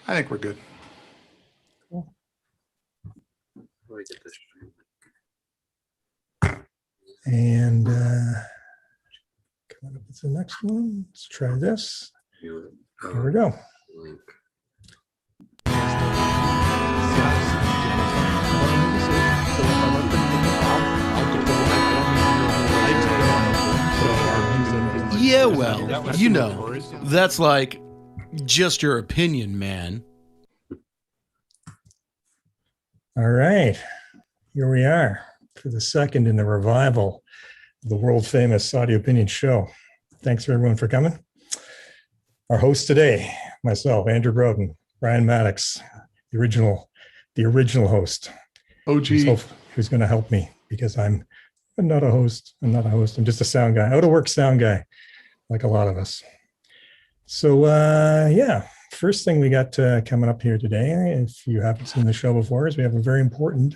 I think we're good. Cool. And coming up with the next one. Let's try this. Here we go. Yeah, well, you know, that's like just your opinion, man. All right, here we are for the second in the revival of the world famous Audio Opinion Show. Thanks everyone for coming. Our host today, myself, Andrew Broughton, Brian Maddox, the original host. OG. Who's going to help me because I'm not a host. I'm just a sound guy, out of work sound guy, like a lot of us. So yeah, first thing we got coming up here today, if you haven't seen the show before, is we have a very important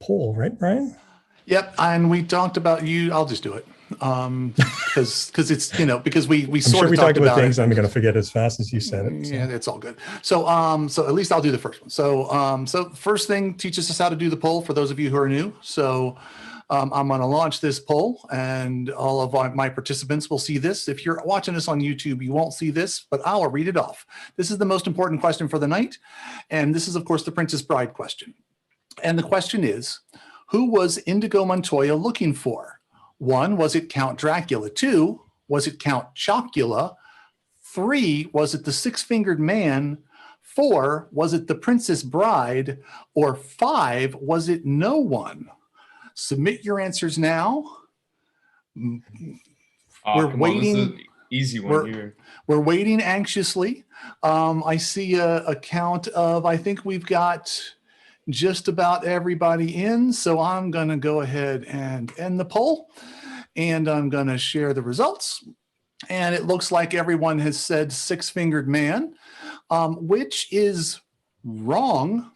poll, right, Brian? Yep, and we talked about you. I'll just do it because it's because we I'm sort sure of we talked about things it. I'm going to forget as fast as you said it. So. Yeah, it's all good. So so at least I'll do the first one. So first thing teaches us how to do the poll for those of you who are new. So I'm going to launch this poll, and all of my participants will see this. If you're watching this on YouTube, you won't see this, but I'll read it off. This is the most important question for the night, and this is, of course, the Princess Bride question. And the question is, who was Inigo Montoya looking for? 1, was it Count Dracula? 2, was it Count Chocula? 3, was it the Six-Fingered Man? 4, was it the Princess Bride? Or 5, was it no one? Submit your answers now. We're waiting. Easy one here. We're waiting anxiously. I see a count of, I think we've got just about everybody in. So I'm going to go ahead and end the poll, and I'm going to share the results. And it looks like everyone has said Six-Fingered Man, which is wrong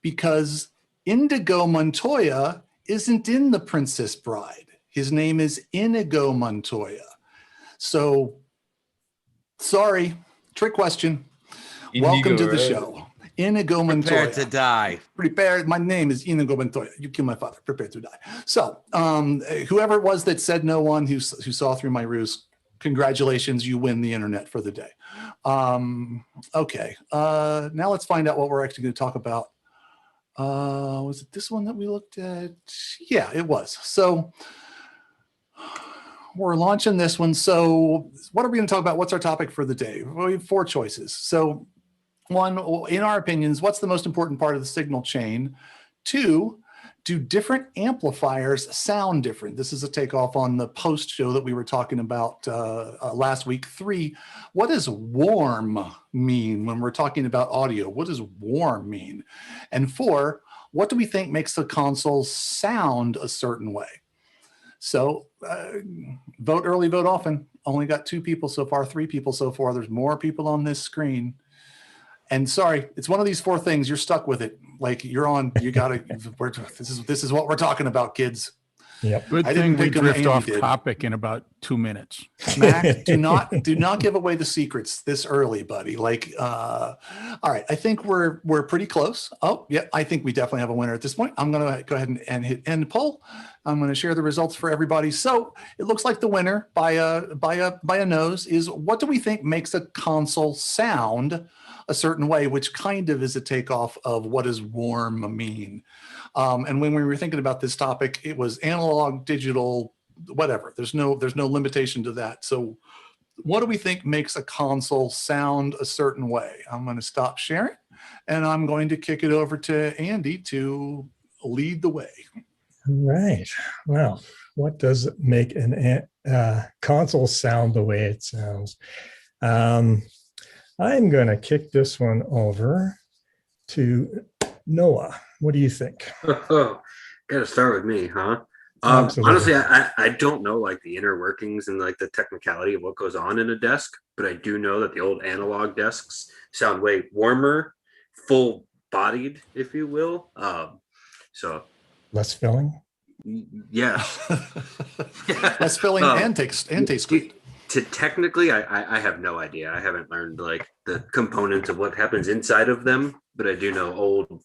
because Inigo Montoya isn't in The Princess Bride. His name is Inigo Montoya. So, sorry, trick question. Welcome to the show. Inigo Montoya. Prepare to die. Prepare. My name is Inigo Montoya. You killed my father. Prepare to die. So, whoever it was that said no one, who saw through my ruse, congratulations, you win the internet for the day. Okay. Now let's find out what we're actually going to talk about. Was it this one that we looked at? Yeah, it was. So we're launching this one. So what are we going to talk about? What's our topic for the day? Well, we have 4 choices. So 1, in our opinions, what's the most important part of the signal chain? 2, do different amplifiers sound different? This is a takeoff on the post show that we were talking about last week. 3, what does warm mean when we're talking about audio? What does warm mean? And 4, what do we think makes the console sound a certain way? So vote early, vote often. Only got 2 people so far, 3 people so far. There's more people on this screen. And sorry, it's one of these 4 things. You're stuck with it. Like you're on. You gotta. This is what we're talking about, kids. Yep. Good thing we drift off topic in about 2 minutes. Mac, do not give away the secrets this early, buddy. Like, all right, I think we're pretty close. Oh, yeah, I think we definitely have a winner at this point. I'm gonna go ahead and hit end poll. I'm gonna share the results for everybody. So it looks like the winner by a nose is, what do we think makes a console sound a certain way, which kind of is a takeoff of what does warm mean. And when we were thinking about this topic, it was analog, digital, whatever. There's no limitation to that. So what do we think makes a console sound a certain way? I'm going to stop sharing, and I'm going to kick it over to Andy to lead the way. All right. Well, what does make an console sound the way it sounds? I'm going to kick this one over to Noah. What do you think? Got to start with me, huh? Absolutely. Honestly, I don't know like the inner workings and like the technicality of what goes on in a desk, but I do know that the old analog desks sound way warmer, full-bodied, if you will. So less filling. Yeah, less filling and taste great. to technically, I have no idea. I haven't learned like the components of what happens inside of them, but I do know old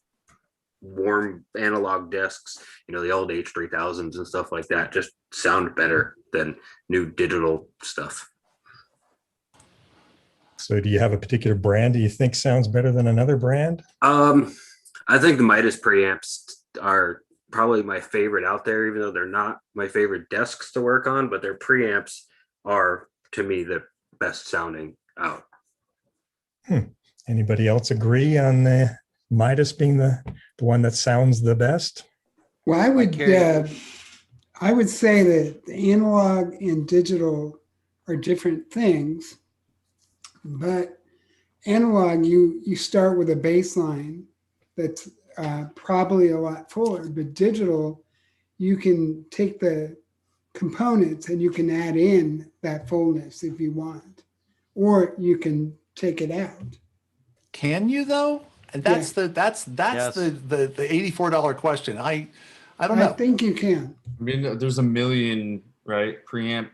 warm analog desks, the old H3000s and stuff like that just sound better than new digital stuff. So do you have a particular brand do you think sounds better than another brand? I think the Midas preamps are probably my favorite out there, even though they're not my favorite desks to work on, but their preamps are, to me, the best sounding out. Anybody else agree on the Midas being the one that sounds the best? Well, I would say that the analog and digital are different things, but analog, you start with a baseline that's probably a lot fuller, but digital, you can take the components and you can add in that fullness if you want, or you can take it out. Can you though? And that's Yeah. the $84 question. I don't know. I think you can. I mean, there's a million, right, preamp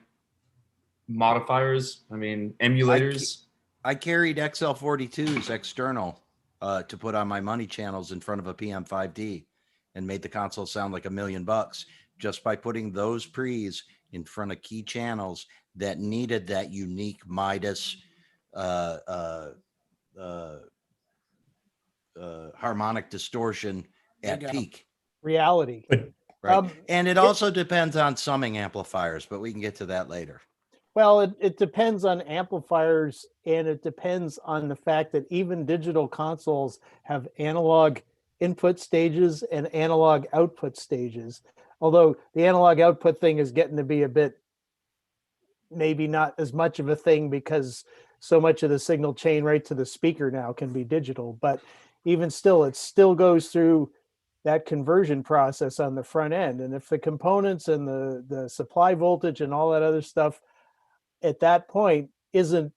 modifiers. I mean, emulators. I carried XL42s external to put on my money channels in front of a PM5D and made the console sound like $1 million just by putting those pre's in front of key channels that needed that unique Midas harmonic distortion at peak. Reality. Right. And it also depends on summing amplifiers, but we can get to that later. Well, it depends on amplifiers, and it depends on the fact that even digital consoles have analog input stages and analog output stages. Although the analog output thing is getting to be a bit, maybe not as much of a thing because so much of the signal chain right to the speaker now can be digital. But even still, it still goes through that conversion process on the front end. And if the components and the supply voltage and all that other stuff at that point isn't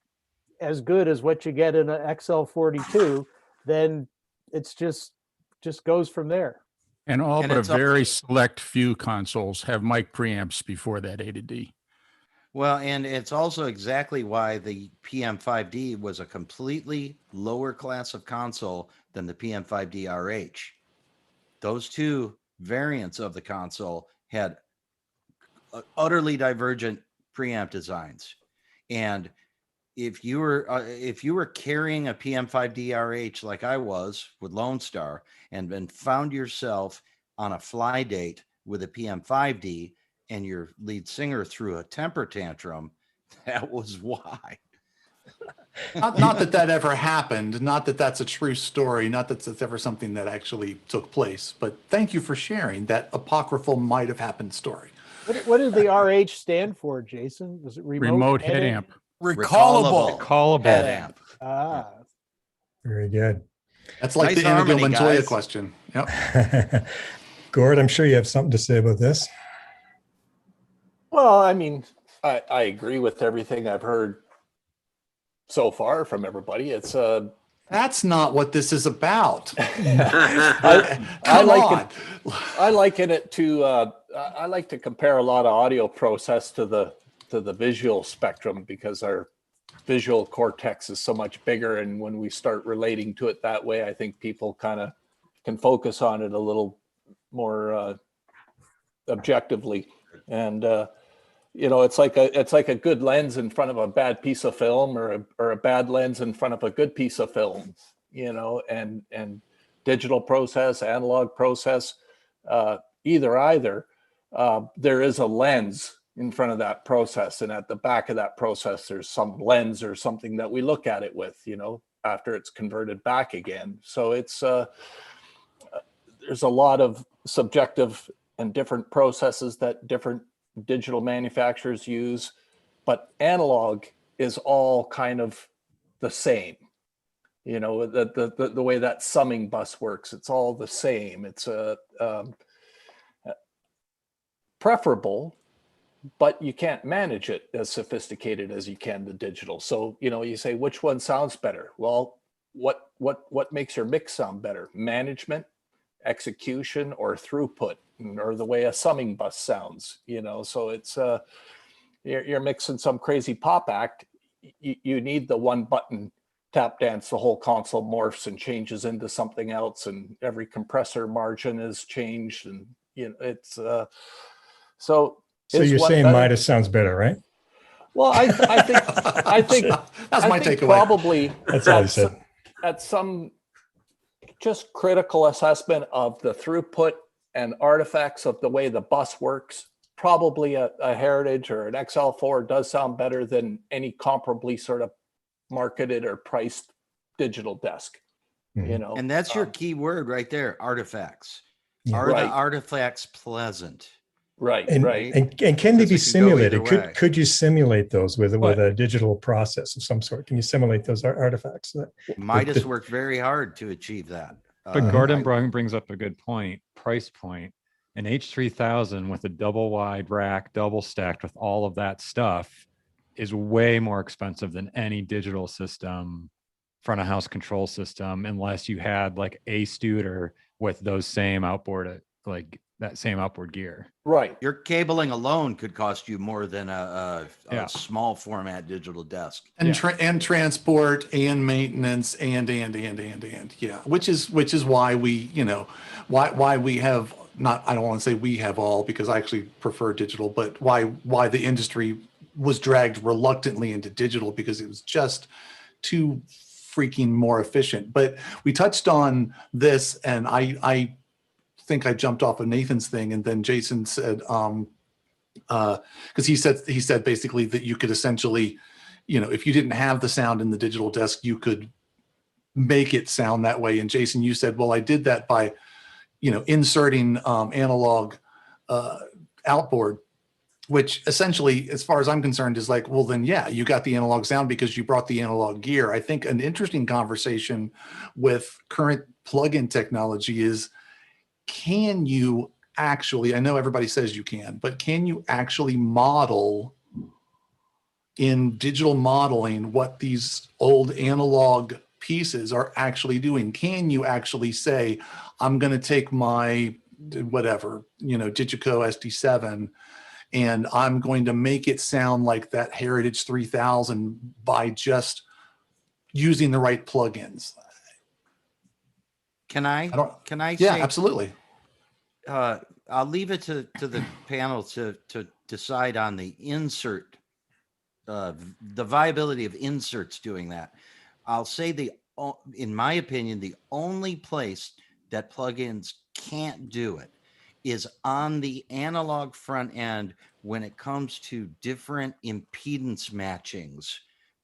as good as what you get in an XL42, then it's just goes from there. And all And but a it's up very to- select few consoles have mic preamps before that A to D. Well, and it's also exactly why the PM5D was a completely lower class of console than the PM5D RH. Those two variants of the console had utterly divergent preamp designs. And if you were carrying a PM5D RH like I was with Lone Star and found yourself on a fly date with a PM5D and your lead singer threw a temper tantrum, that was why. Not that ever happened. Not that that's a true story. Not that it's ever something that actually took place. But thank you for sharing that apocryphal might have happened story. What did the RH stand for, Jason? Was it Remote head amp. Recallable. Callable. Head amp. Ah, Very good. That's like Nice the Inigo harmony, Montoya guys. question. Yep. Gord, I'm sure you have something to say about this. Well, I mean, I agree with everything I've heard so far from everybody. It's That's not what this is about. I Come like on. it. I liken it to I like to compare a lot of audio process to the visual spectrum because our visual cortex is so much bigger, and when we start relating to it that way, I think people kind of can focus on it a little more objectively. And it's like a good lens in front of a bad piece of film, or a bad lens in front of a good piece of film. And digital process, analog process, either. There is a lens in front of that process, and at the back of that process, there's some lens or something that we look at it with. After it's converted back again. So it's there's a lot of subjective and different processes that different digital manufacturers use, but analog is all kind of the same. The way that summing bus works, it's all the same. It's preferable, but you can't manage it as sophisticated as you can the digital. So, you say, which one sounds better? Well, what makes your mix sound better? Management, execution, or throughput, or the way a summing bus sounds, so it's you're mixing some crazy pop act, you need the one button tap dance. The whole console morphs and changes into something else, and every compressor margin is changed, and it's so. So you're saying Midas sounds better, right? Well, I think that's my takeaway. Probably that's all he said. At some just critical assessment of the throughput and artifacts of the way the bus works, probably a Heritage or an XL4 does sound better than any comparably sort of marketed or priced digital desk. Mm-hmm. And that's your key word right there, artifacts. Are right. the artifacts pleasant? Right, and, right. And can they be simulated? Could you simulate those with a digital process of some sort? Can you simulate those artifacts? Midas worked very hard to achieve that. But Gordon brings up a good point, price point. An H3000 with a double wide rack, double stacked with all of that stuff is way more expensive than any digital system, front of house control system, unless you had like a Studer with those same outboard, like that same outboard gear. Right. Your cabling alone could cost you more than a small format digital desk. And and transport and maintenance and yeah, which is why we, why we have not, I don't want to say we have all, because I actually prefer digital, but why the industry was dragged reluctantly into digital, because it was just too freaking more efficient. But we touched on this, and I think I jumped off of Nathan's thing, and then Jason said, because he said basically that you could essentially, if you didn't have the sound in the digital desk, you could make it sound that way. And Jason, you said, well, I did that by, inserting analog outboard, which essentially, as far as I'm concerned, is like, well, then, yeah, you got the analog sound because you brought the analog gear. I think an interesting conversation with current plug-in technology is, can you actually, I know everybody says you can, but can you actually model in digital modeling what these old analog pieces are actually doing? Can you actually say, I'm going to take my whatever, Digico SD7, and I'm going to make it sound like that Heritage 3000 by just using the right plugins? Can I yeah, say, absolutely. I'll leave it to the panel to decide on the insert, the viability of inserts doing that. I'll say in my opinion, the only place that plugins can't do it is on the analog front end when it comes to different impedance matchings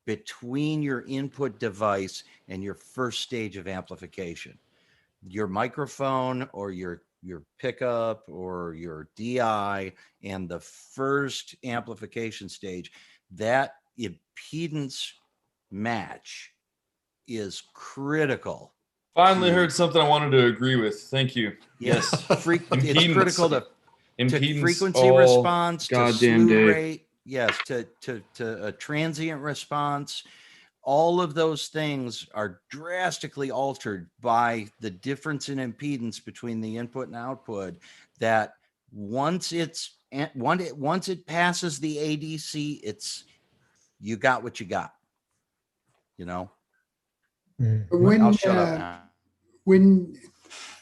between your input device and your first stage of amplification. Your microphone or your pickup or your DI and the first amplification stage, that impedance match is critical. Finally heard something I wanted to agree with. Thank you. Yes. It's critical to frequency all response, to goddamn slew day. rate, yes, to a transient response. All of those things are drastically altered by the difference in impedance between the input and output, that once it passes the ADC, you got what you got, I'll shut up now.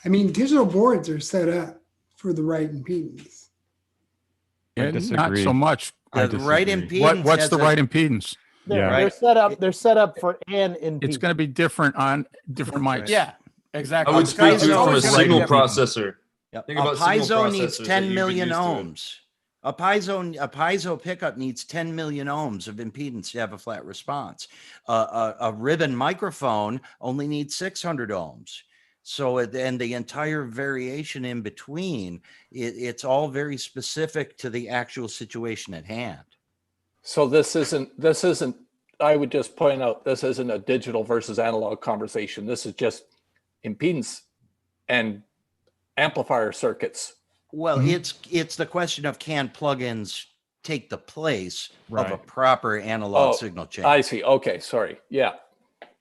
Digital boards are set up for the right impedance. Not so much. The right impedance. What's the right impedance? They're set up for an impedance. It's going to be different on different mics. Yeah, exactly. I would speak to it from a signal Right. processor. Yep. Think A about signal piezo needs processors 10 that million you've been ohms. used A piezo pickup needs 10 million ohms of impedance to have a flat response. A ribbon microphone only needs 600 ohms. So, and the entire variation in between, it's all very specific to the actual situation at hand. So this isn't, I would just point out, this isn't a digital versus analog conversation. This is just impedance and amplifier circuits. Well, it's the question of, can plugins take the place of a proper analog signal chain? I see. Okay, sorry. Yeah.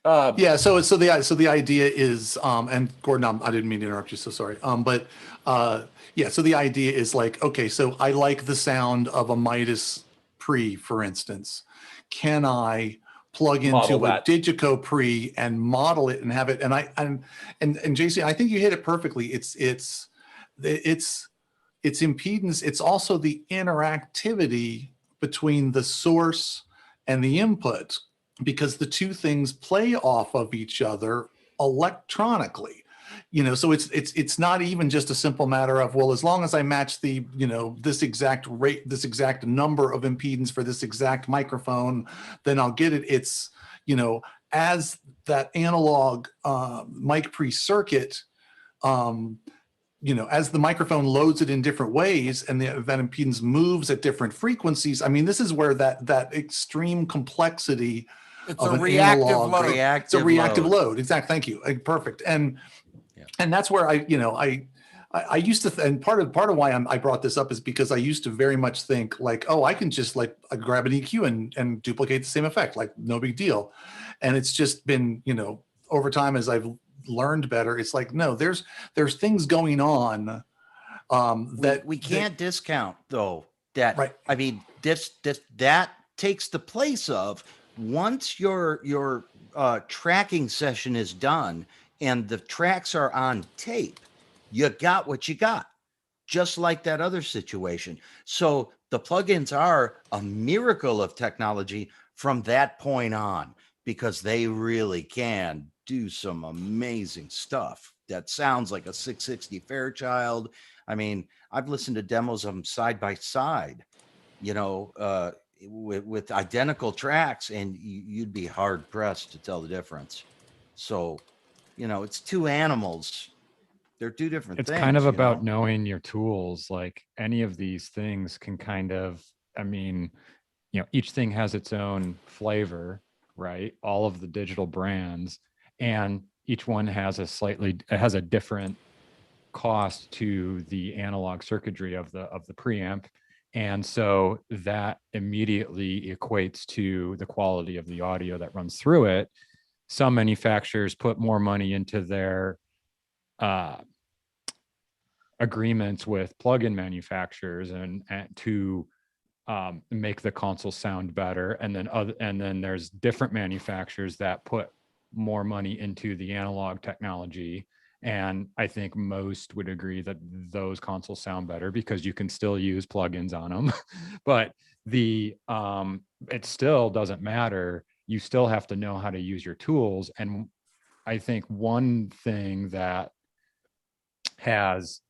So the idea is, and Gordon, I didn't mean to interrupt you, so sorry. So the idea is like, okay, so I like the sound of a Midas pre, for instance, can I plug Model into a that. Digico pre and model it and have it? And and JC, I think you hit it perfectly. It's impedance. It's also the interactivity between the source and the input, because the two things play off of each other electronically. So it's not even just a simple matter of, well, as long as I match the, this exact rate, this exact number of impedance for this exact microphone, then I'll get it. It's, as that analog mic pre-circuit, as the microphone loads it in different ways and that impedance moves at different frequencies. I mean, this is where that extreme complexity It's of a an reactive analog, load. it's a reactive load. Exactly. Thank you. Perfect. And that's where I used to, and part of why I brought this up is because I used to very much think like, oh, I can just like grab an EQ and duplicate the same effect, like no big deal. And it's just been, over time as I've learned better, it's like, no, there's things going on that we can't discount though. That right. I mean, that takes the place of, once your tracking session is done and the tracks are on tape, you got what you got, just like that other situation. So the plugins are a miracle of technology from that point on, because they really can do some amazing stuff that sounds like a 660 Fairchild. I mean, I've listened to demos of them side by side, with identical tracks, and you'd be hard pressed to tell the difference. So, it's two animals. They're two different It's things. kind of about knowing your tools. Like any of these things can kind of, each thing has its own flavor, right? All of the digital brands, and each one has a different cost to the analog circuitry of the preamp. And so that immediately equates to the quality of the audio that runs through it. Some manufacturers put more money into their agreements with plug-in manufacturers and to make the console sound better. And then there's different manufacturers that put more money into the analog technology. And I think most would agree that those consoles sound better because you can still use plugins on them. But it still doesn't matter. You still have to know how to use your tools. And I think one thing that has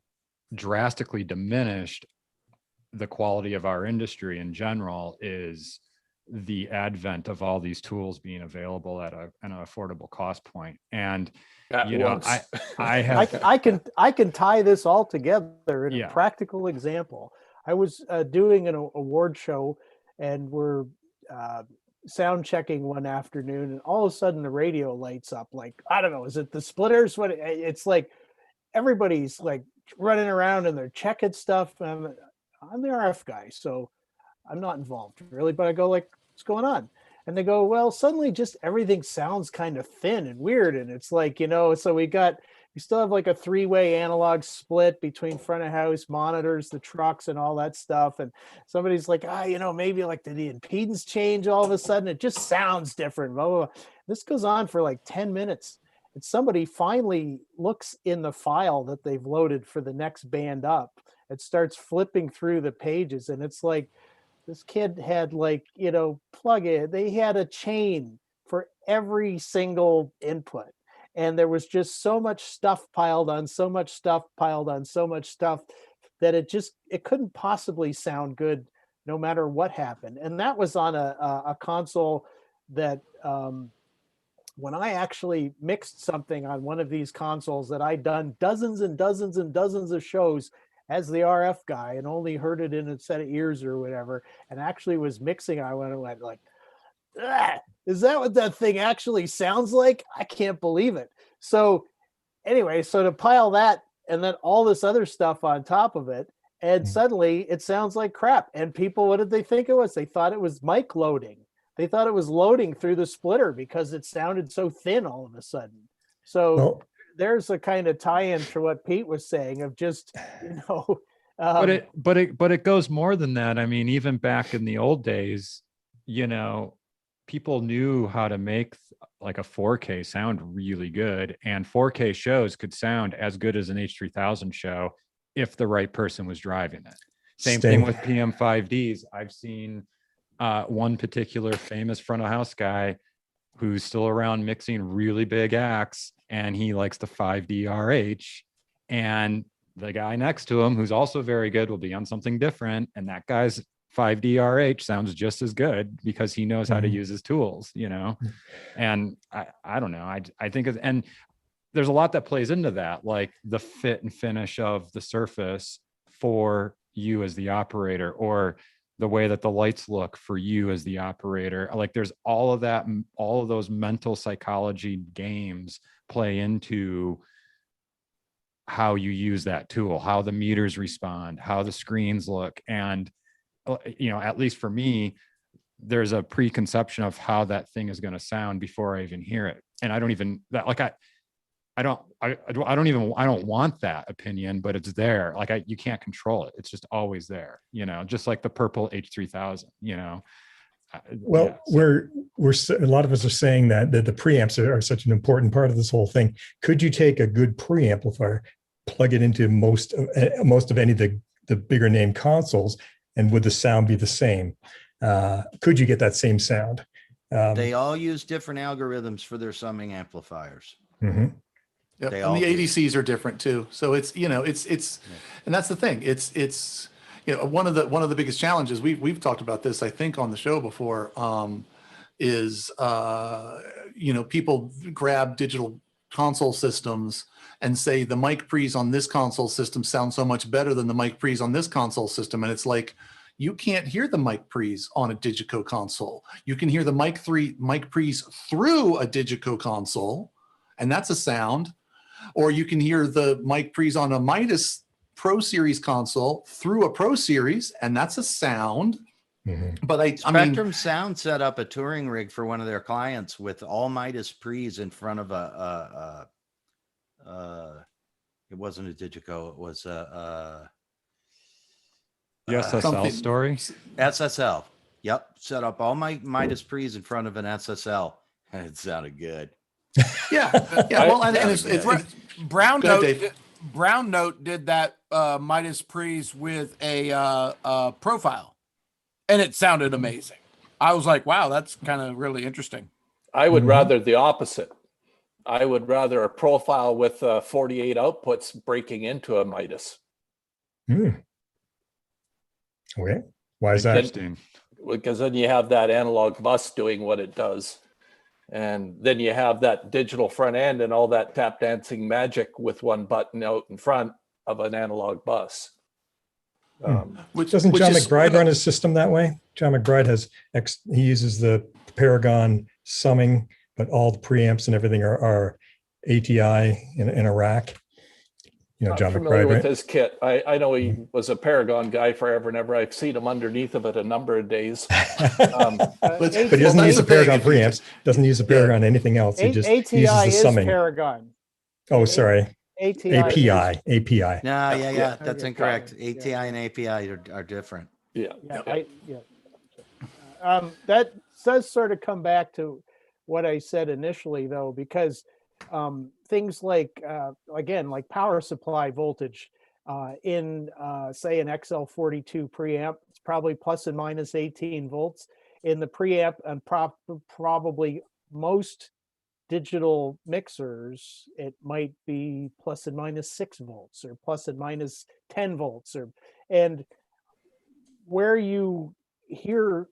drastically diminished the quality of our industry in general is the advent of all these tools being available at an affordable cost point. And I can tie this all together in a practical example. I was doing an award show, and we're sound checking one afternoon, and all of a sudden the radio lights up. Like, I don't know, is it the splitters? What it's like, everybody's like running around and they're checking stuff. I'm the RF guy, so I'm not involved really, but I go like, what's going on? And they go, well, suddenly just everything sounds kind of thin and weird. And it's like, so we still have like a 3-way analog split between front of house monitors, the trucks and all that stuff. And somebody's like, maybe like did the impedance change all of a sudden? It just sounds different. Blah, blah, blah. This goes on for like 10 minutes. And somebody finally looks in the file that they've loaded for the next band up. It starts flipping through the pages, and it's like, this kid had like, plug in. They had a chain for every single input. And there was just so much stuff piled on so much stuff piled on so much stuff that it couldn't possibly sound good no matter what happened. And that was on a console that, when I actually mixed something on one of these consoles that I'd done dozens and dozens and dozens of shows as the RF guy and only heard it in a set of ears or whatever, and actually was mixing, I went like, is that what that thing actually sounds like? I can't believe it. So anyway, so to pile that and then all this other stuff on top of it, and suddenly it sounds like crap. And people, what did they think it was? They thought it was mic loading. They thought it was loading through the splitter because it sounded so thin all of a sudden. So there's a kind of tie-in to what Pete was saying of just, But it goes more than that. I mean, even back in the old days, people knew how to make like a 4K sound really good, and 4K shows could sound as good as an H3000 show if the right person was driving it. Same thing with PM5Ds. I've seen one particular famous front of house guy who's still around mixing really big acts, and he likes the 5D RH, and the guy next to him who's also very good will be on something different, and that guy's 5D RH sounds just as good because he knows how to use his tools, and I don't know. I think, and there's a lot that plays into that, like the fit and finish of the surface for you as the operator, or the way that the lights look for you as the operator. Like there's all of that, all of those mental psychology games play into how you use that tool, how the meters respond, how the screens look. And, at least for me, there's a preconception of how that thing is going to sound before I even hear it. And I don't want that opinion, but it's there. Like you can't control it. It's just always there, just like the purple H3000, Well, we're a lot of us are saying that the preamps are such an important part of this whole thing. Could you take a good preamplifier, plug it into most of any of the bigger name consoles, and would the sound be the same? Could you get that same sound? They all use different algorithms for their summing amplifiers. Mm-hmm. Yep. And the ADCs are different too. So it's and that's the thing. It's one of the biggest challenges we've talked about this, I think, on the show before, is people grab digital console systems and say the mic pre's on this console system sound so much better than the mic pre's on this console system. And it's like, you can't hear the mic pre's on a Digico console. You can hear the mic pre's through a Digico console, and that's a sound. Or you can hear the mic pre's on a Midas Pro Series console through a Pro Series, and that's a sound. Mm-hmm. But Spectrum Sound set up a touring rig for one of their clients with all Midas pre's in front of it wasn't a Digico, it was the SSL story. SSL. Yep. Set up all my Midas pre's in front of an SSL, and it sounded good. Yeah. Well, and it's Brown Note did that Midas pre's with a profile, and it sounded amazing. I was like, wow, that's kind of really interesting. I would rather the opposite. I would rather a profile with 48 outputs breaking into a Midas. Okay. Why is that? Interesting. Because then you have that analog bus doing what it does. And then you have that digital front end and all that tap dancing magic with one button out in front of an analog bus. Doesn't John McBride run his system that way? John McBride he uses the Paragon summing, but all the preamps and everything are ATI in a rack. John McBride, with right? his kit. I know he was a Paragon guy forever and ever. I've seen him underneath of it a number of days. But he doesn't use the Paragon preamps. Doesn't use the Paragon anything else. He just uses the summing. Paragon. Oh, sorry. API. No, that's incorrect. ATI and API are different. That does sort of come back to what I said initially, though, because things like, again, like power supply voltage in, say, an XL42 preamp, it's probably plus and minus 18 volts. In the preamp and probably most digital mixers, it might be plus and minus 6 volts or plus and minus 10 volts. And where you hear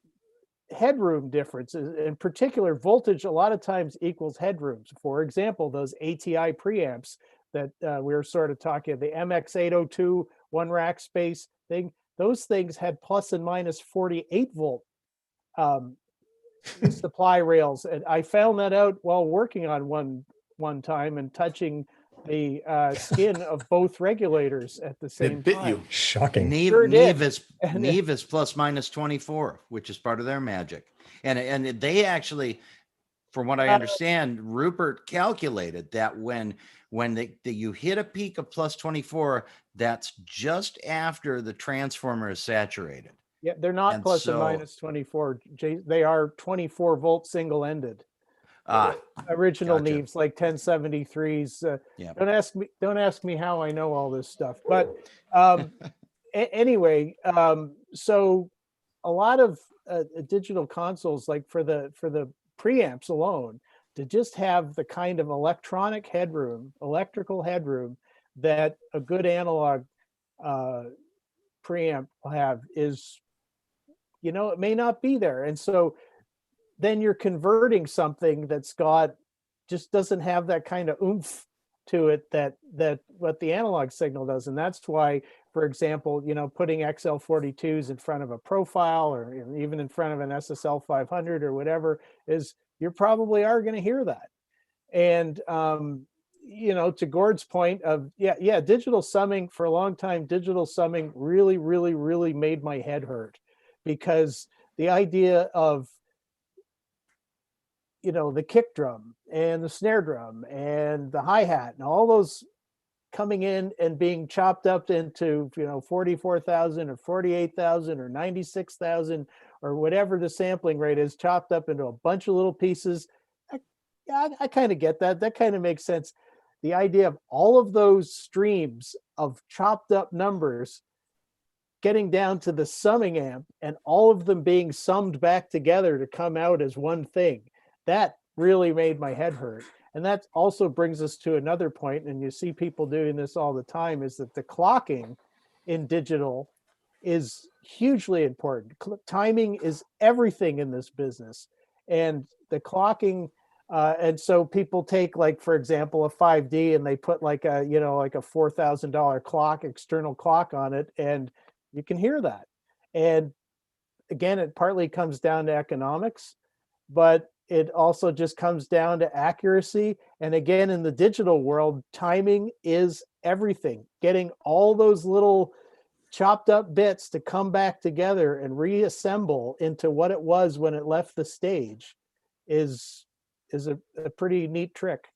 headroom differences, in particular, voltage a lot of times equals headrooms. For example, those ATI preamps that we were sort of talking, the MX802 one rack space thing, those things had plus and minus 48 volt supply rails. And I found that out while working on one time and touching the skin of both regulators at the same time. You. Shocking. Neve is plus minus 24, which is part of their magic. And they actually, from what I understand, Rupert calculated that when you hit a peak of plus 24, that's just after the transformer is saturated. Yeah, they're not And plus so- and minus 24. They are 24 volt single ended. Original gotcha. Neves, like 1073s. Yeah. Don't ask me how I know all this stuff. But anyway, so a lot of digital consoles, like for the preamps alone, to just have the kind of electrical headroom that a good analog preamp will have is, it may not be there. And so then you're converting something that's just doesn't have that kind of oomph to it that what the analog signal does. And that's why, for example, putting XL42s in front of a profile or even in front of an SSL 500 or whatever is, you probably are going to hear that. And to Gord's point of digital summing, for a long time, digital summing really, really, really made my head hurt, because the idea of the kick drum and the snare drum and the hi-hat and all those coming in and being chopped up into 44,000 or 48,000 or 96,000 or whatever the sampling rate is, chopped up into a bunch of little pieces. I kind of get that. That kind of makes sense. The idea of all of those streams of chopped up numbers getting down to the summing amp and all of them being summed back together to come out as one thing, that really made my head hurt. And that also brings us to another point, and you see people doing this all the time, is that the clocking in digital is hugely important. Timing is everything in this business. And the clocking, and so people take, like, for example, a 5D and they put like a $4,000 clock, external clock on it, and you can hear that. And again, it partly comes down to economics, but it also just comes down to accuracy. And again, in the digital world, timing is everything. Getting all those little chopped up bits to come back together and reassemble into what it was when it left the stage is a pretty neat trick.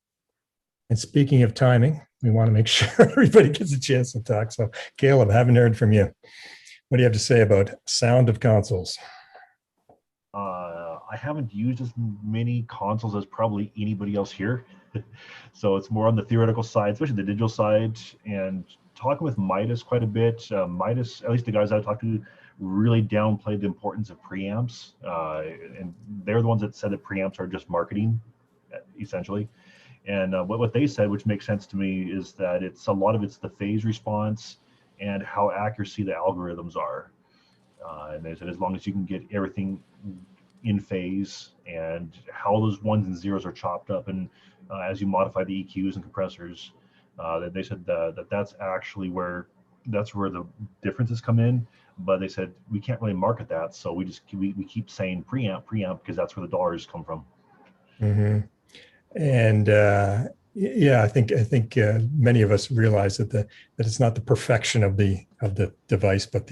And speaking of timing, we want to make sure everybody gets a chance to talk. So Caleb, I haven't heard from you. What do you have to say about sound of consoles? I haven't used as many consoles as probably anybody else here. So it's more on the theoretical side, especially the digital side, and talking with Midas quite a bit. Midas, at least the guys I've talked to, really downplayed the importance of preamps. And they're the ones that said that preamps are just marketing, essentially. And what they said, which makes sense to me, is that a lot of it's the phase response and how accuracy the algorithms are. And they said as long as you can get everything in phase and how those ones and zeros are chopped up, and as you modify the EQs and compressors, that they said that's actually where the differences come in. But they said we can't really market that, so we keep saying preamp because that's where the dollars come from. Mm-hmm. And I think many of us realize that it's not the perfection of the device, but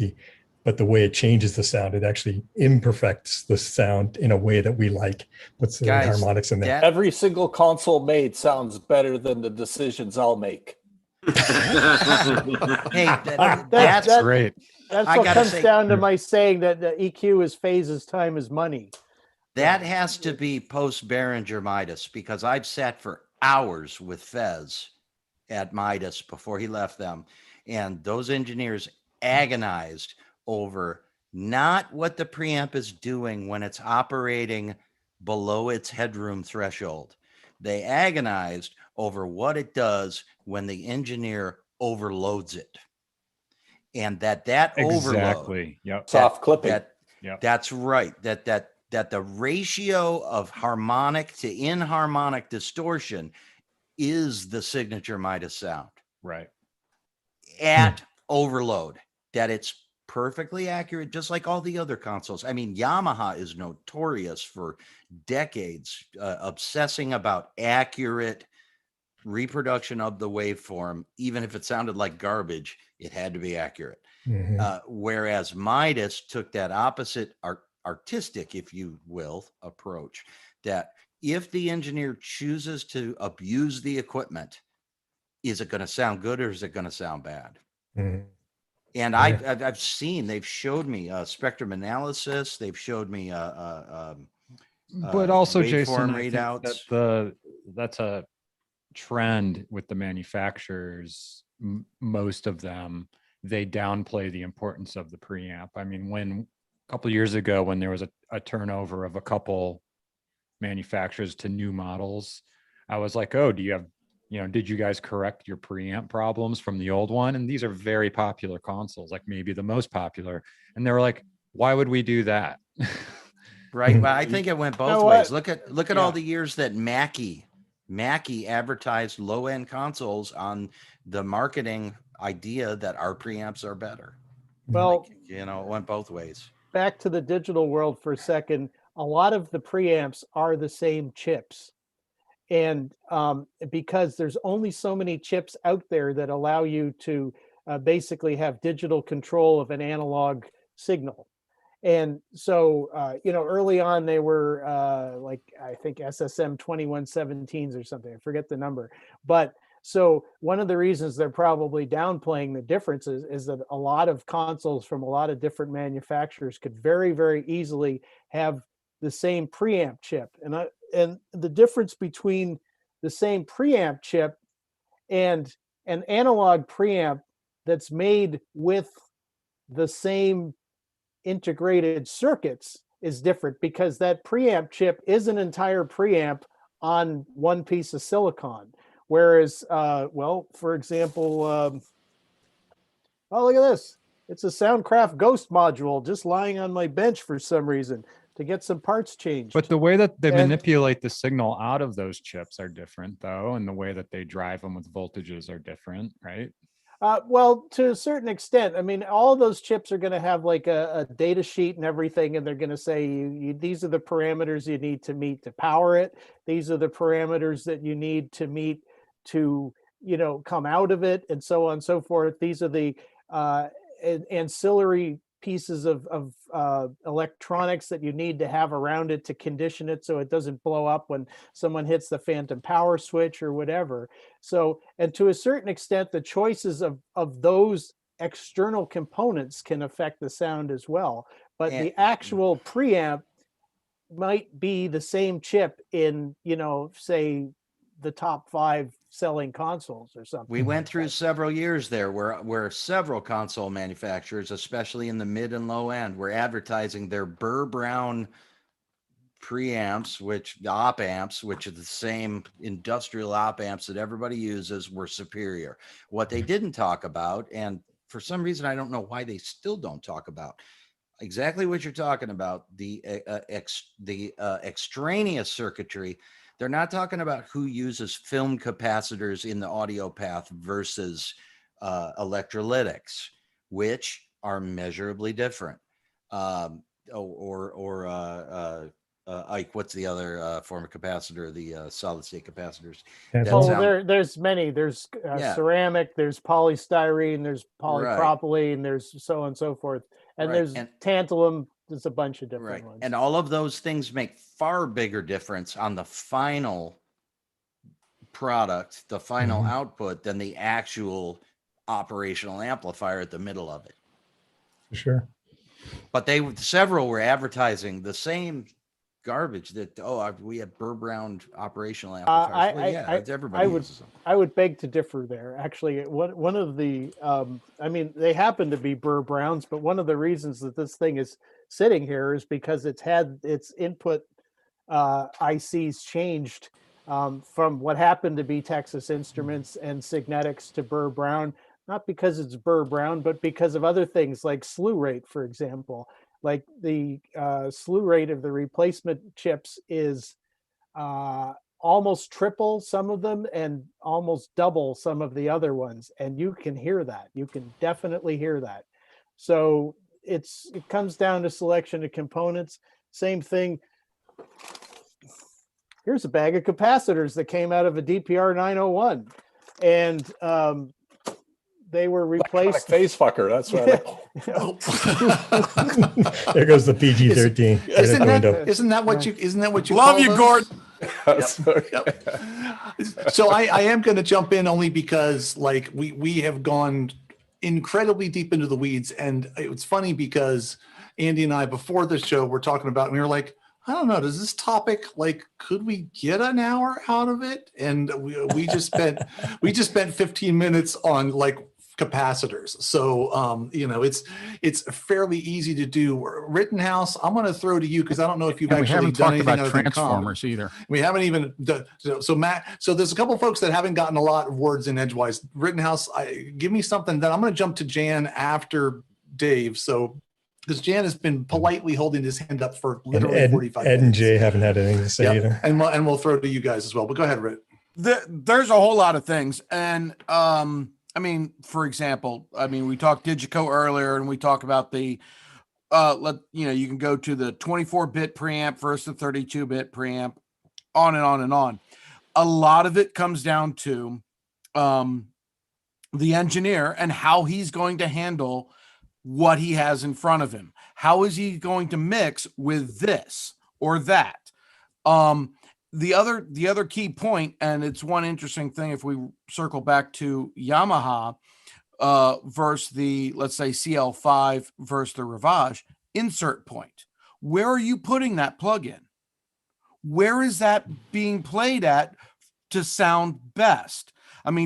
the way it changes the sound, it actually imperfects the sound in a way that we like. Puts the harmonics in there. Every single console made sounds better than the decisions I'll make. Hey, that's great. That's what comes down to my saying that the EQ is phases, time is money. That has to be post Behringer Midas, because I've sat for hours with Fez at Midas before he left them, and those engineers agonized over not what the preamp is doing when it's operating below its headroom threshold. They agonized over what it does when the engineer overloads it. And that overload, soft clipping. That's right. That the ratio of harmonic to inharmonic distortion is the signature Midas sound. Right. At overload, that it's perfectly accurate, just like all the other consoles. I mean, Yamaha is notorious for decades obsessing about accurate reproduction of the waveform. Even if it sounded like garbage, it had to be accurate. Mm-hmm. Whereas Midas took that opposite artistic, if you will, approach, that if the engineer chooses to abuse the equipment, is it going to sound good or is it going to sound bad? Mhm. And Yeah. I've seen, they've showed me spectrum analysis. They've showed me But also, Jason, waveform I think readouts. that's a trend with the manufacturers. Most of them, they downplay the importance of the preamp. I mean, when a couple of years ago, when there was a turnover of a couple manufacturers to new models, I was like, oh, do you have, did you guys correct your preamp problems from the old one? And these are very popular consoles, like maybe the most popular. And they were like, why would we do that? Right. Well, I think it went both know ways. what? Look at all the years that Mackie advertised low-end consoles on the marketing idea that our preamps are better. Well, it went both ways. Back to the digital world for a second. A lot of the preamps are the same chips. And because there's only so many chips out there that allow you to basically have digital control of an analog signal. And so, early on they were I think SSM 2117s or something. I forget the number. But so one of the reasons they're probably downplaying the differences is that a lot of consoles from a lot of different manufacturers could very, very easily have the same preamp chip. And the difference between the same preamp chip and an analog preamp that's made with the same integrated circuits is different, because that preamp chip is an entire preamp on one piece of silicon. Whereas, for example, look at this. It's a Soundcraft Ghost module just lying on my bench for some reason to get some parts changed. But the way that they manipulate the signal out of those chips are different, though, and the way that they drive them with voltages are different, right? Well, to a certain extent. I mean, all those chips are going to have like a data sheet and everything, and they're going to say these are the parameters you need to meet to power it. These are the parameters that you need to meet to come out of it, and so on and so forth. These are the ancillary pieces of electronics that you need to have around it to condition it so it doesn't blow up when someone hits the phantom power switch or whatever. So, and to a certain extent, the choices of those external components can affect the sound as well. But the actual preamp might be the same chip in, say, the top 5 selling consoles or something. We went through several years there where several console manufacturers, especially in the mid and low end, were advertising their Burr Brown preamps, the op amps, which are the same industrial op amps that everybody uses, were superior. What they didn't talk about, and for some reason I don't know why they still don't talk about, exactly what you're talking about, the extraneous circuitry. They're not talking about who uses film capacitors in the audio path versus electrolytics, which are measurably different. Ike, what's the other form of capacitor? The solid state capacitors. There's many. There's ceramic. There's polystyrene. There's polypropylene. There's so on and so forth. And there's tantalum. There's a bunch of different ones. And all of those things make far bigger difference on the final product, the final output, than the actual operational amplifier at the middle of it. For sure. But several were advertising the same garbage that, we have Burr Brown operational amplifiers. Everybody uses them. I would beg to differ there. Actually, one of the, they happen to be Burr Browns, but one of the reasons that this thing is sitting here is because it's had its input ICs changed from what happened to be Texas Instruments and Signetics to Burr Brown, not because it's Burr Brown, but because of other things like slew rate, for example. Like the slew rate of the replacement chips is almost triple some of them and almost double some of the other ones. And you can hear that. You can definitely hear that. So it comes down to selection of components. Same thing. Here's a bag of capacitors that came out of a DPR 901. And they were replaced. Face fucker. That's right. There goes the PG-13. Isn't that what you love call you, those? Gordon? So I am going to jump in only because like we have gone incredibly deep into the weeds, and it's funny because Andy and I before the show were talking about, and we were like, I don't know, does this topic, like, could we get an hour out of it? And we just spent 15 minutes on like capacitors. So it's fairly easy to do. Rittenhouse, I'm going to throw to you because I don't know if you've And we actually haven't done talked anything about other than transformers either. we haven't even done, so Matt, so there's a couple folks that haven't gotten a lot of words in edgewise. Rittenhouse, give me something. Then I'm going to jump to Jan after Dave. So because Jan has been politely holding his hand up for literally 45 minutes. Ed and Jay haven't had anything to say either. And we'll throw to you guys as well. But go ahead, Rit. There's a whole lot of things. And I mean, for example, we talked Digico earlier, and we talk about the you can go to the 24-bit preamp versus the 32-bit preamp, on and on and on. A lot of it comes down to the engineer and how he's going to handle what he has in front of him. How is he going to mix with this or that? The other key point, and it's one interesting thing if we circle back to Yamaha versus the, let's say, CL5 versus the Rivage, insert point. Where are you putting that plug-in? Where is that being played at to sound best?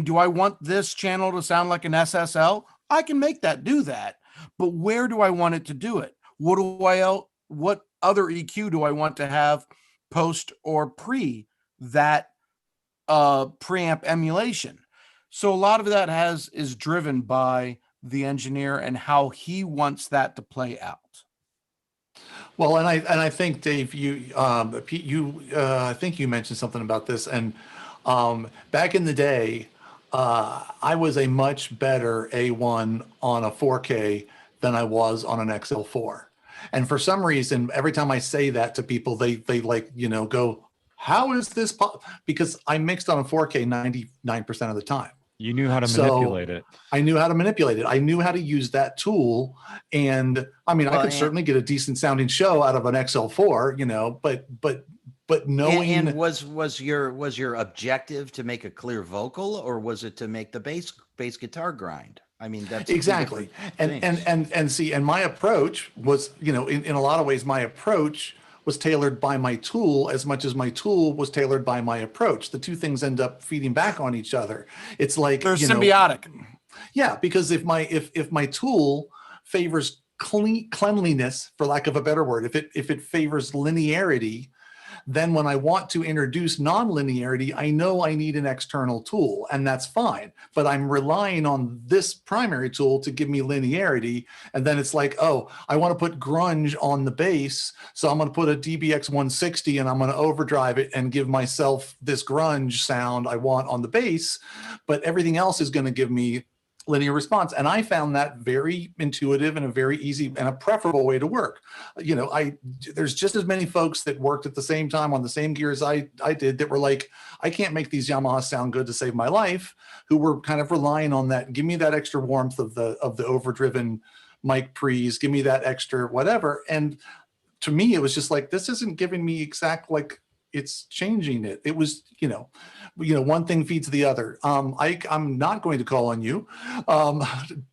Do I want this channel to sound like an SSL? I can make that do that, but where do I want it to do it? What other EQ do I want to have post or pre that preamp emulation? So a lot of that is driven by the engineer and how he wants that to play out. Well, and I think Dave, I think you mentioned something about this, and back in the day, I was a much better A1 on a 4K than I was on an XL4. And for some reason, every time I say that to people, they like, go, how is this because I mixed on a 4K 99% of the time. You knew how to manipulate it. I knew how to manipulate it. I knew how to use that tool. And I could certainly get a decent sounding show out of an XL4, but knowing. And was your objective to make a clear vocal, or was it to make the bass guitar grind? That's exactly. And my approach was, in a lot of ways, my approach was tailored by my tool as much as my tool was tailored by my approach. The two things end up feeding back on each other. It's like they're symbiotic. Yeah, because if my tool favors cleanliness, for lack of a better word, if it favors linearity, then when I want to introduce non-linearity, I know I need an external tool, and that's fine. But I'm relying on this primary tool to give me linearity. And then it's like, oh, I want to put grunge on the bass, so I'm going to put a DBX 160 and I'm going to overdrive it and give myself this grunge sound I want on the bass. But everything else is going to give me linear response. And I found that very intuitive and a very easy and a preferable way to work. There's just as many folks that worked at the same time on the same gear as I did that were like, I can't make these Yamahas sound good to save my life, who were kind of relying on that. Give me that extra warmth of the overdriven mic pre's, give me that extra whatever. And to me, it was just like, this isn't giving me exact, like, it's changing it. It was, one thing feeds the other. Ike, I'm not going to call on you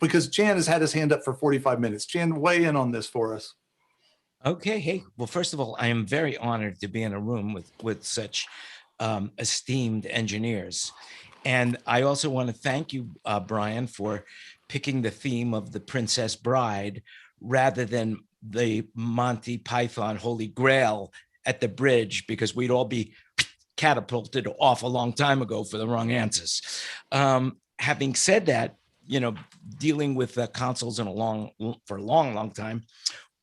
because Jan has had his hand up for 45 minutes. Jan, weigh in on this for us. Okay. Hey, well, first of all, I am very honored to be in a room with such esteemed engineers. And I also want to thank you, Brian, for picking the theme of the Princess Bride rather than the Monty Python Holy Grail at the bridge, because we'd all be catapulted off a long time ago for the wrong answers. Having said that, dealing with consoles for a long time,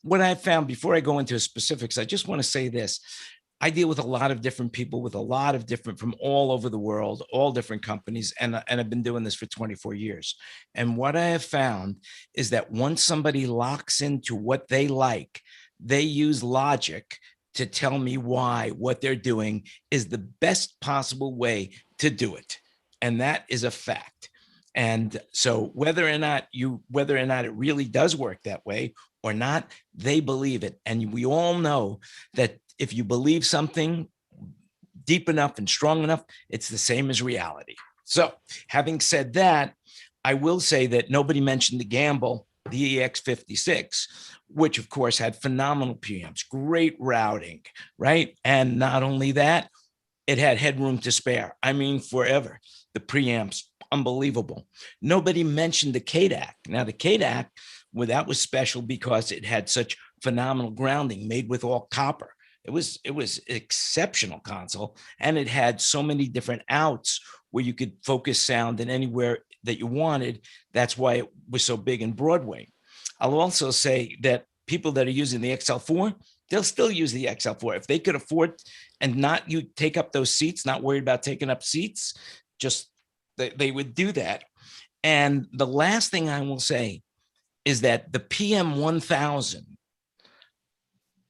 what I found, before I go into specifics, I just want to say this. I deal with a lot of different people from all over the world, all different companies, and I've been doing this for 24 years. And what I have found is that once somebody locks into what they like, they use logic to tell me why what they're doing is the best possible way to do it. And that is a fact. And so whether or not it really does work that way or not, they believe it. And we all know that if you believe something deep enough and strong enough, it's the same as reality. So having said that, I will say that nobody mentioned the Gamble, the EX56, which of course had phenomenal preamps, great routing, right? And not only that, it had headroom to spare. I mean, forever. The preamps, unbelievable. Nobody mentioned the KDAC. Now the KDAC, well, that was special because it had such phenomenal grounding made with all copper. It was exceptional console, and it had so many different outs where you could focus sound in anywhere that you wanted. That's why it was so big in Broadway. I'll also say that people that are using the XL4, they'll still use the XL4 if they could afford and not you take up those seats, not worried about taking up seats. Just they would do that. And the last thing I will say is that the PM1000,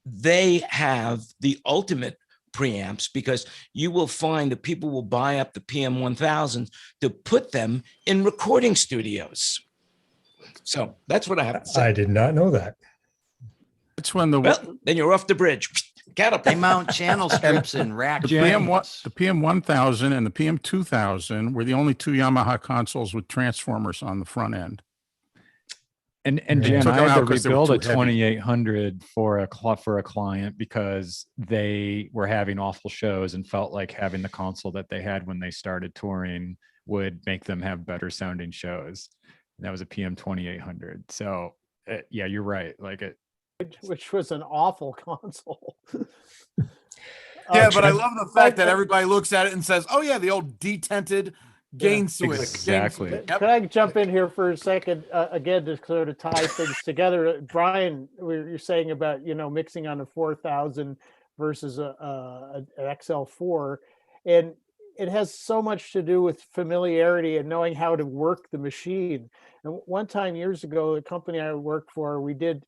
they have the ultimate preamps, because you will find that people will buy up the PM1000 to put them in recording studios. So that's what I have to say. I did not know that. It's when the Well, then you're off the bridge. They mount channel strips in rack. the PM1000 and the PM2000 were the only two Yamaha consoles with transformers on the front end. And Yeah. Jan, Took I them had out to 'cause they were rebuild a too heavy. 2800 for a client because they were having awful shows and felt like having the console that they had when they started touring would make them have better sounding shows. And that was a PM 2800. So yeah, you're right. Like it, which was an awful console. Yeah, but I love the fact that everybody looks at it and says, "Oh yeah, the old detented gain switch." Exactly. Yep. Can I jump in here for a second again to sort of tie things together? Brian, you're saying about mixing on a 4000 versus an XL4, and it has so much to do with familiarity and knowing how to work the machine. And one time years ago, the company I worked for, we did.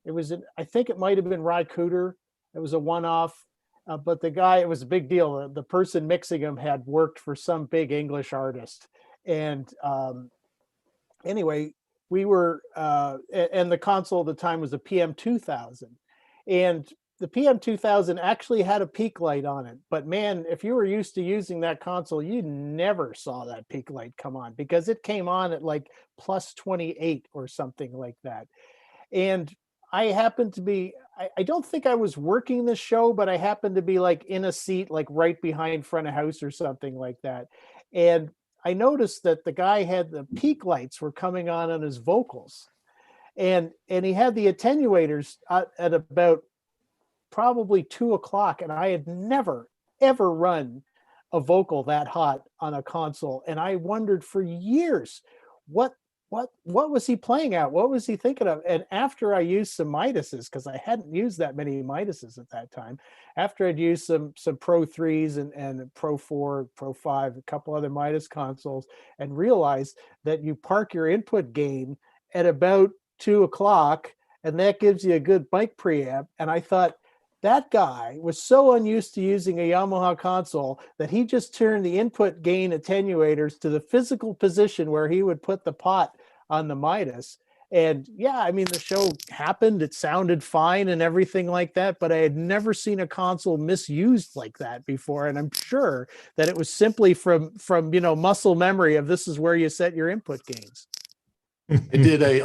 It was, I think it might have been Rye Cooter. It was a one-off, but the guy, it was a big deal. The person mixing him had worked for some big English artist. And anyway, we were, and the console at the time was a PM2000. And the PM2000 actually had a peak light on it. But man, if you were used to using that console, you never saw that peak light come on because it came on at like plus 28 or something like that. And I happened to be, I don't think I was working the show, but I happened to be like in a seat, like right behind front of house or something like that. And I noticed that the guy had the peak lights were coming on his vocals. And he had the attenuators at about probably 2 o'clock. And I had never, ever run a vocal that hot on a console. And I wondered for years, what was he playing at? What was he thinking of? And after I used some Midases, because I hadn't used that many Midases at that time, after I'd used some Pro 3s and Pro 4, Pro 5, a couple other Midas consoles, and realized that you park your input gain at about 2 o'clock, and that gives you a good mic preamp. And I thought, that guy was so unused to using a Yamaha console that he just turned the input gain attenuators to the physical position where he would put the pot on the Midas. And yeah, I mean, the show happened, it sounded fine and everything like that, but I had never seen a console misused like that before. And I'm sure that it was simply from muscle memory of this is where you set your input gains. I did a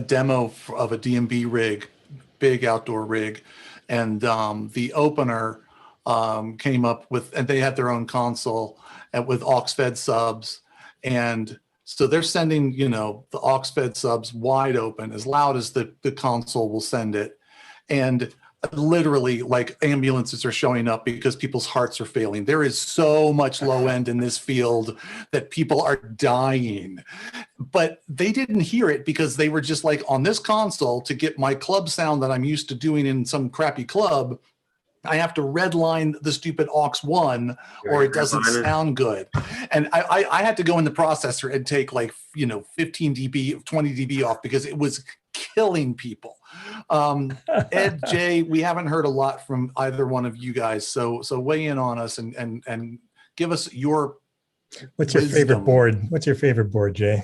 demo of a DMB rig, big outdoor rig, and the opener came up with, and they had their own console with aux fed subs, and so they're sending the aux fed subs wide open, as loud as the console will send it, and literally like ambulances are showing up because people's hearts are failing. There is so much low end in this field that people are dying, but they didn't hear it because they were just like, on this console, to get my club sound that I'm used to doing in some crappy club, I have to redline the stupid aux 1 or it doesn't sound good. And I had to go in the processor and take like 15 dB, 20 dB off because it was killing people. Ed, Jay, we haven't heard a lot from either one of you guys, so weigh in on us and give us your What's your favorite board? What's your favorite board, Jay?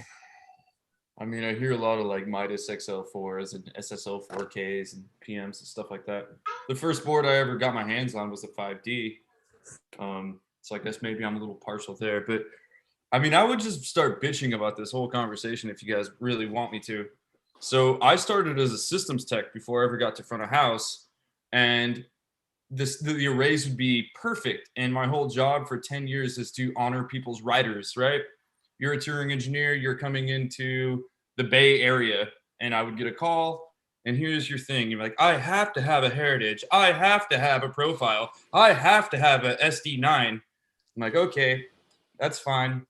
I mean, I hear a lot of like Midas XL4s and SSL4Ks and PMs and stuff like that. The first board I ever got my hands on was a 5D. So I guess maybe I'm a little partial there, but I mean, I would just start bitching about this whole conversation if you guys really want me to. So I started as a systems tech before I ever got to front of house, and the arrays would be perfect. And my whole job for 10 years is to honor people's riders, right? You're a touring engineer, you're coming into the Bay Area, and I would get a call, and here's your thing. You're like, I have to have a heritage. I have to have a profile. I have to have a SD9. I'm like, okay, that's fine.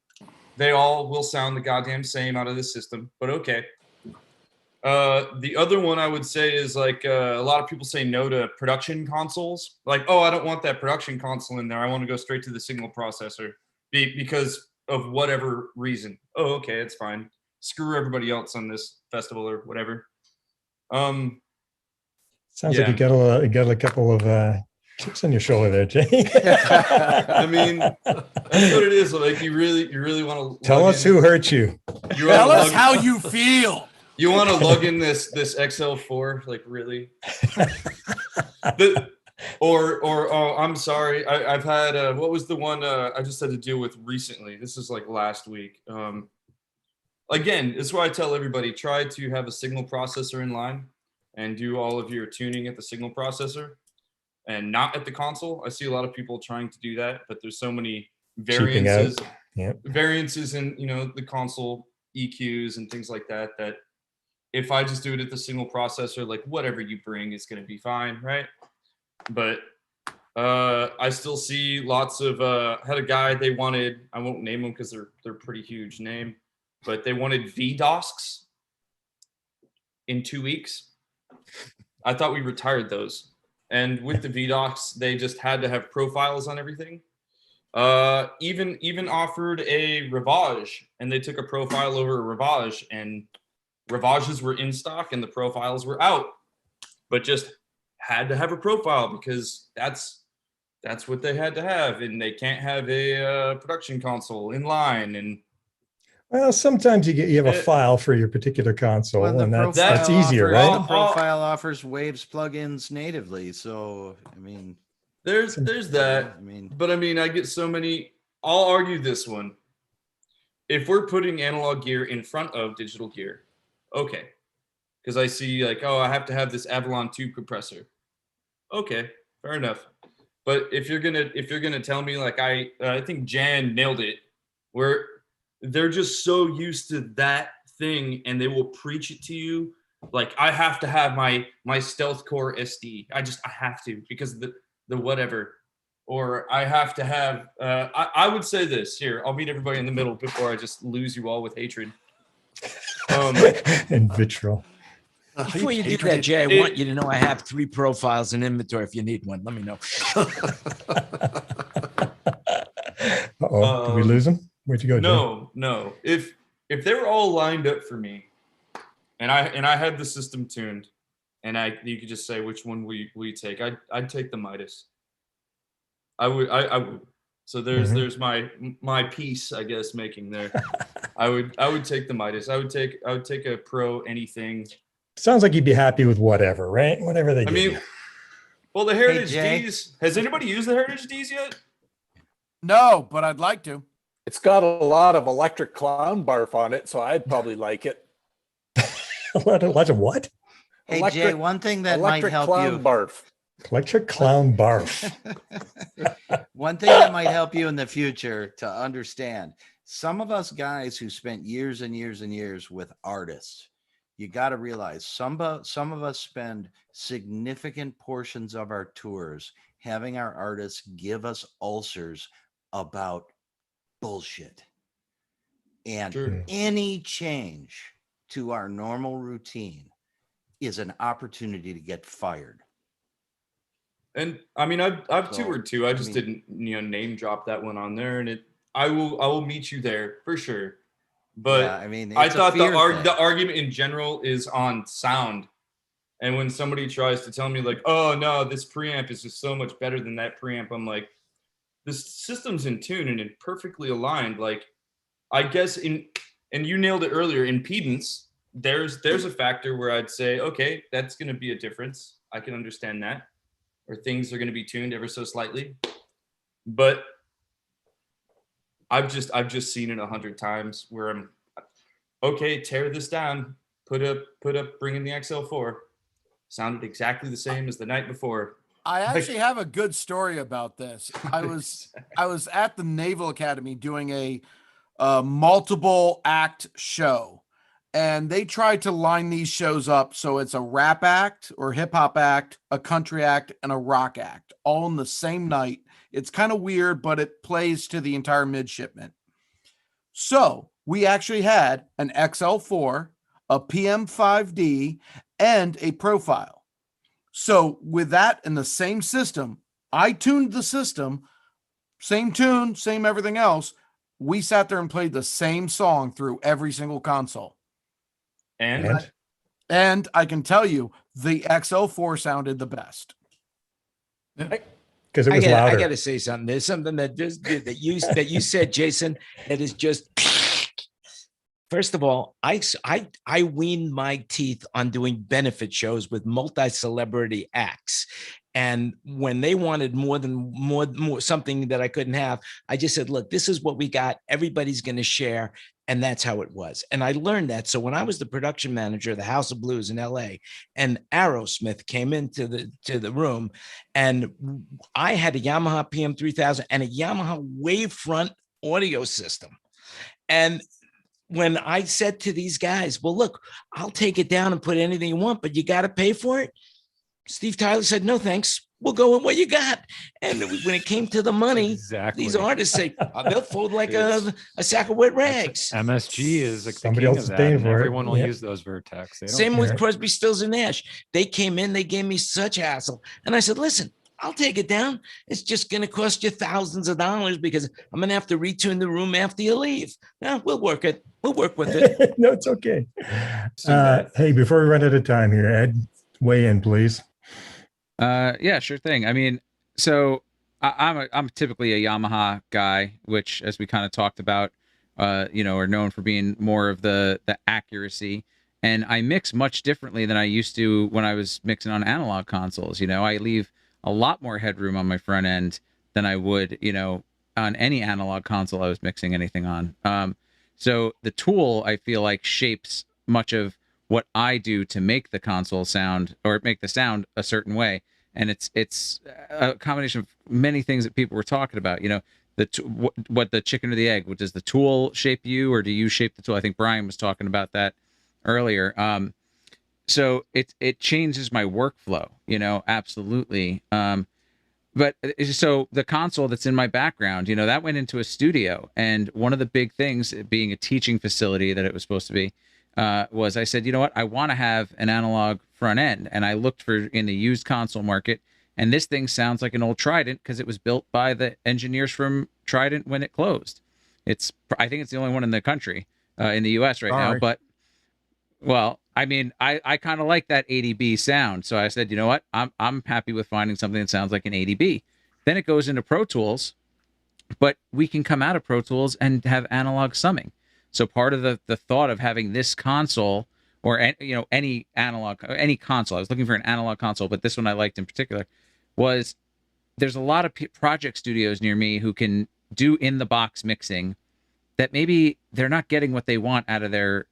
They all will sound the goddamn same out of the system, but okay. The other one I would say is like a lot of people say no to production consoles. Like, oh, I don't want that production console in there. I want to go straight to the signal processor because of whatever reason. Oh, okay, it's fine. Screw everybody else on this festival or whatever. Sounds like you got a couple of chips on your shoulder there, Jay. I mean, that's what it is. Like, you really want to tell us who hurt you. Tell us how you feel. You want to lug in this XL4, like, really? Oh, I'm sorry. I've had what was the one I just had to deal with recently? This is like last week. Again, this is why I tell everybody, try to have a signal processor in line and do all of your tuning at the signal processor and not at the console. I see a lot of people trying to do that, but there's so many variances, variances in, you know, the console EQs and things like that, that if I just do it at the signal processor, like whatever you bring is going to be fine, right? But I still see lots of had a guy, they wanted, I won't name them because they're pretty huge name, but they wanted VDOSs in 2 weeks. I thought we retired those. And with the VDOS, they just had to have profiles on everything. Even offered a Rivage, and they took a profile over a Rivage, and Rivages were in stock and the profiles were out, but just had to have a profile because that's what they had to have, and they can't have a production console in line. And well, sometimes you have a file for your particular console, and that's easier, right? The profile offers Waves plugins natively, so I mean, there's that. But I mean, I get so many. I'll argue this one. If we're putting analog gear in front of digital gear, okay, because I see like, oh, I have to have this Avalon tube compressor. Okay, fair enough. But if you're gonna tell me, like, I think Jan nailed it, where they're just so used to that thing and they will preach it to you. Like, I have to have my stealth core SD. I have to, because the whatever. Or I have to have, I would say this here. I'll meet everybody in the middle before I just lose you all with hatred. And vitriol. Before you do that, Jay, I want you to know I have 3 profiles in inventory. If you need one, let me know. Uh-oh, did we lose them? Where'd you go, Jay? No. If they were all lined up for me, and I had the system tuned, and you could just say which one will you take, I'd take the Midas. I would. So there's my piece, I guess, making there. I would take the Midas. I would take a Pro anything. Sounds like you'd be happy with whatever, right? Whatever they give you. Well, the Heritage Ds. Has anybody used the Heritage Ds yet? No, but I'd like to. It's got a lot of electric clown barf on it, so I'd probably like it. Lots of what? Hey, Jay, one thing that might help you. Barf. Electric clown barf. One thing that might help you in the future to understand, some of us guys who spent years and years and years with artists, you got to realize some of us spend significant portions of our tours having our artists give us ulcers about bullshit. And any change to our normal routine is an opportunity to get fired. And I mean, I've toured too. I just didn't, name drop that one on there, and I will meet you there for sure. But yeah, I mean, I thought the argument in general is on sound. And when somebody tries to tell me like, oh no, this preamp is just so much better than that preamp, I'm like, this system's in tune and it's perfectly aligned. Like, I guess in And you nailed it earlier. Impedance, there's a factor where I'd say, okay, that's going to be a difference. I can understand that. Or things are going to be tuned ever so slightly. But I've just seen it 100 times where I'm, okay, tear this down, put up, bring in the XL4. Sounded exactly the same as the night before. I actually have a good story about this. I was at the Naval Academy doing a multiple act show, and they tried to line these shows up so it's a rap act or hip hop act, a country act, and a rock act all in the same night. It's kind of weird, but it plays to the entire midshipment. So we actually had an XL4, a PM5D, and a profile. So with that in the same system, I tuned the system, same tune, same everything else. We sat there and played the same song through every single console. And I can tell you, the XL4 sounded the best. Because it was louder. I got to say something. There's something that you said, Jason, that is just. First of all, I weaned my teeth on doing benefit shows with multi-celebrity acts. And when they wanted more something that I couldn't have, I just said, look, this is what we got. Everybody's going to share. And that's how it was. And I learned that. So when I was the production manager of the House of Blues in LA, and Aerosmith came into the room, and I had a Yamaha PM3000 and a Yamaha Wavefront audio system. And when I said to these guys, well, look, I'll take it down and put anything you want, but you got to pay for it. Steve Tyler said, no, thanks. We'll go with what you got. And when it came to the money, these artists say, they'll fold like a sack of wet rags. MSG is like Somebody else is paying for it. Everyone will use those Vertex. Same with Crosby, Stills, and Nash. They came in, they gave me such hassle. And I said, listen, I'll take it down. It's just going to cost you thousands of dollars because I'm going to have to retune the room after you leave. Now, we'll work it. We'll work with it. No, it's okay. Hey, before we run out of time here, Ed, weigh in, please. Yeah, sure thing. I mean, so I'm typically a Yamaha guy, which, as we kind of talked about, are known for being more of the accuracy. And I mix much differently than I used to when I was mixing on analog consoles. I leave a lot more headroom on my front end than I would, on any analog console I was mixing anything on. So the tool, I feel like, shapes much of what I do to make the console sound or make the sound a certain way. And it's a combination of many things that people were talking about, what the chicken or the egg, does the tool shape you or do you shape the tool? I think Brian was talking about that earlier. So it changes my workflow, absolutely. But so the console that's in my background, that went into a studio. And one of the big things, being a teaching facility that it was supposed to be, was I said, you know what, I want to have an analog front end. And I looked for in the used console market. And this thing sounds like an old Trident because it was built by the engineers from Trident when it closed. I think it's the only one in the country, in the US right now. But, well, I mean, I kind of like that 80B sound. So I said, you know what, I'm happy with finding something that sounds like an 80B. Then it goes into Pro Tools, but we can come out of Pro Tools and have analog summing. So part of the thought of having this console or, any analog, any console, I was looking for an analog console, but this one I liked in particular, was there's a lot of project studios near me who can do in the box mixing that maybe they're not getting what they want out of their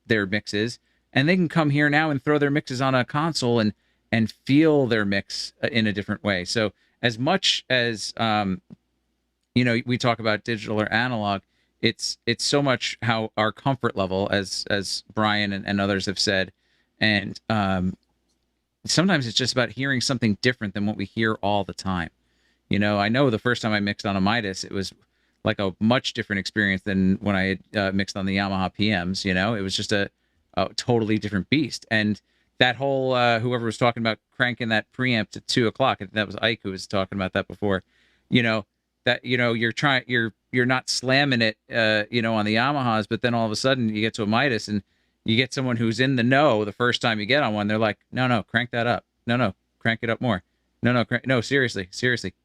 mixes. And they can come here now and throw their mixes on a console and feel their mix in a different way. So as much as, we talk about digital or analog, it's so much how our comfort level, as Brian and others have said. And sometimes it's just about hearing something different than what we hear all the time. I know the first time I mixed on a Midas, it was like a much different experience than when I had mixed on the Yamaha PMs. It was just a totally different beast. And that whole whoever was talking about cranking that preamp to 2 o'clock, I think that was Ike who was talking about that before, that you're not slamming it on the Yamahas, but then all of a sudden you get to a Midas and you get someone who's in the know the first time you get on one. They're like, no, crank that up. No, crank it up more. No, seriously,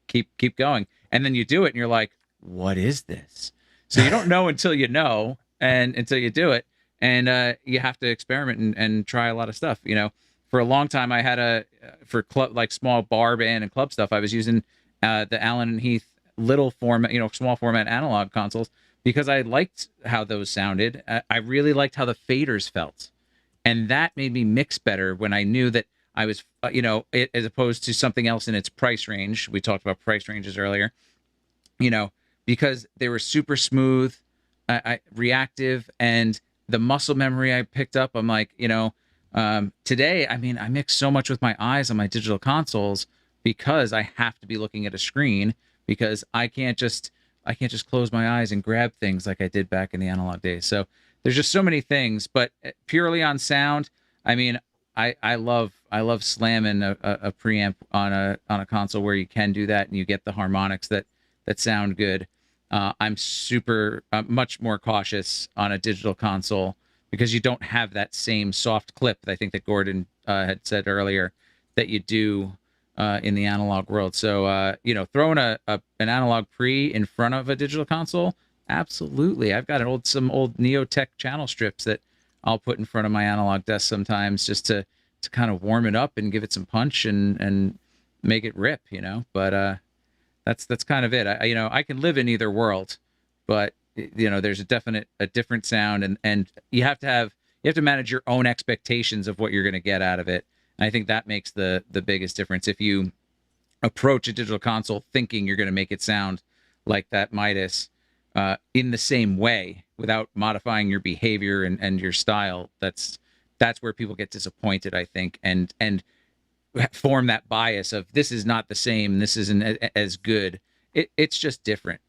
keep going. And then you do it and you're like, what is this? So you don't know until you know. and until you do it, and you have to experiment and try a lot of stuff. For a long time, I had for club, like small bar band and club stuff, I was using the Allen and Heath little format, small format analog consoles, because I liked how those sounded. I really liked how the faders felt, and that made me mix better when I knew that I was, as opposed to something else in its price range. We talked about price ranges earlier, because they were super smooth, reactive, and the muscle memory I picked up. I'm like, today, I mix so much with my eyes on my digital consoles because I have to be looking at a screen, because I can't just close my eyes and grab things like I did back in the analog days. So there's just so many things, but purely on sound, I love slamming a preamp on a console where you can do that and you get the harmonics that sound good. I'm much more cautious on a digital console because you don't have that same soft clip that I think that Gordon had said earlier that you do in the analog world. So throwing an analog pre in front of a digital console, absolutely. I've got some old Neotech channel strips that I'll put in front of my analog desk sometimes just to kind of warm it up and give it some punch and make it rip, but that's kind of it. I can live in either world, but there's a different sound, and you have to manage your own expectations of what you're going to get out of it. And I think that makes the biggest difference. If you approach a digital console thinking you're going to make it sound like that Midas in the same way without modifying your behavior and your style, that's where people get disappointed, I think, and form that bias of this is not the same, this isn't as good. It's just different,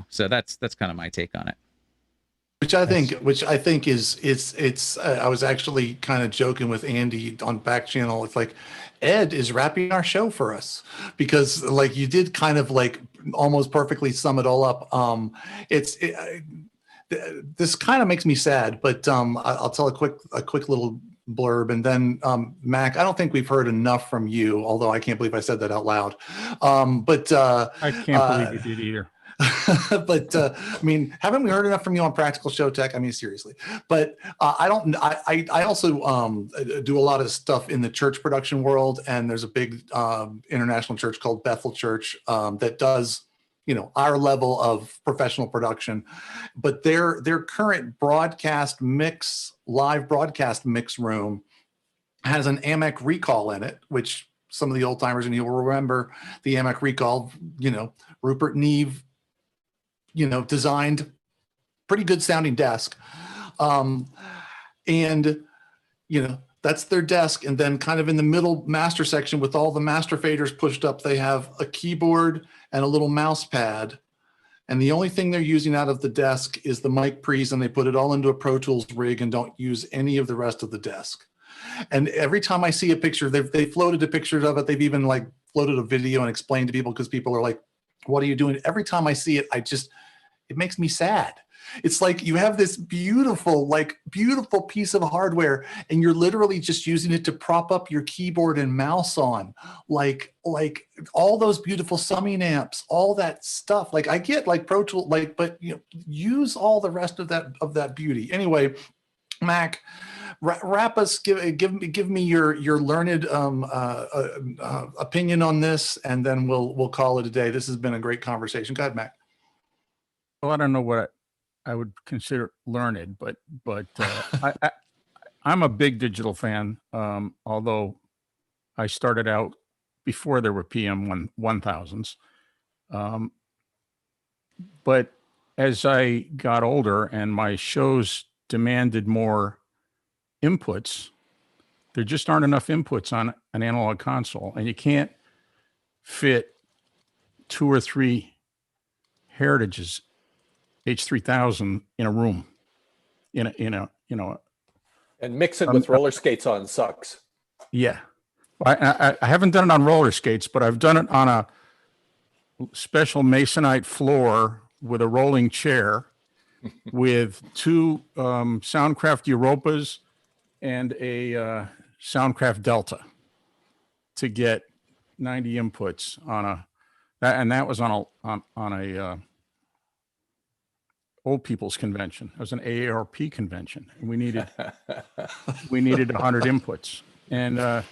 So that's kind of my take on it. Which I think is it's. I was actually kind of joking with Andy on back channel. It's like Ed is wrapping our show for us because like you did kind of like almost perfectly sum it all up. This kind of makes me sad, but I'll tell a quick little blurb, and then Mac, I don't think we've heard enough from you, although I can't believe I said that out loud. I can't believe you did either. But haven't we heard enough from you on Practical Show Tech? Seriously. But I also do a lot of stuff in the church production world, and there's a big international church called Bethel Church that does our level of professional production. But their current live broadcast mix room has an AMEC recall in it, which some of the old timers in you will remember the AMEC recall. Rupert Neve designed pretty good sounding desk. That's their desk. And then kind of in the middle master section with all the master faders pushed up, they have a keyboard and a little mouse pad. And the only thing they're using out of the desk is the mic pre's, and they put it all into a Pro Tools rig and don't use any of the rest of the desk. And every time I see a picture, they floated a picture of it. They've even like floated a video and explained to people because people are like, what are you doing? Every time I see it, it makes me sad. It's like you have this beautiful piece of hardware and you're literally just using it to prop up your keyboard and mouse on, like all those beautiful summing amps, all that stuff. Like I get like Pro Tool, but use all the rest of that beauty. Anyway, Mac, wrap us. Give me your learned opinion on this, and then we'll call it a day. This has been a great conversation. Go ahead, Mac. Well, I don't know what I would consider learned, but I'm a big digital fan. Although I started out before there were PM 1000s. But as I got older and my shows demanded more inputs, there just aren't enough inputs on an analog console, and you can't fit 2 or 3 Heritages H3000 in a room, and mix it with roller skates on sucks. Yeah, I haven't done it on roller skates, but I've done it on a special masonite floor with a rolling chair, with 2 Soundcraft Europas and a Soundcraft Delta to get 90 inputs on that was on a old people's convention. It was an AARP convention, and we needed 100 inputs. And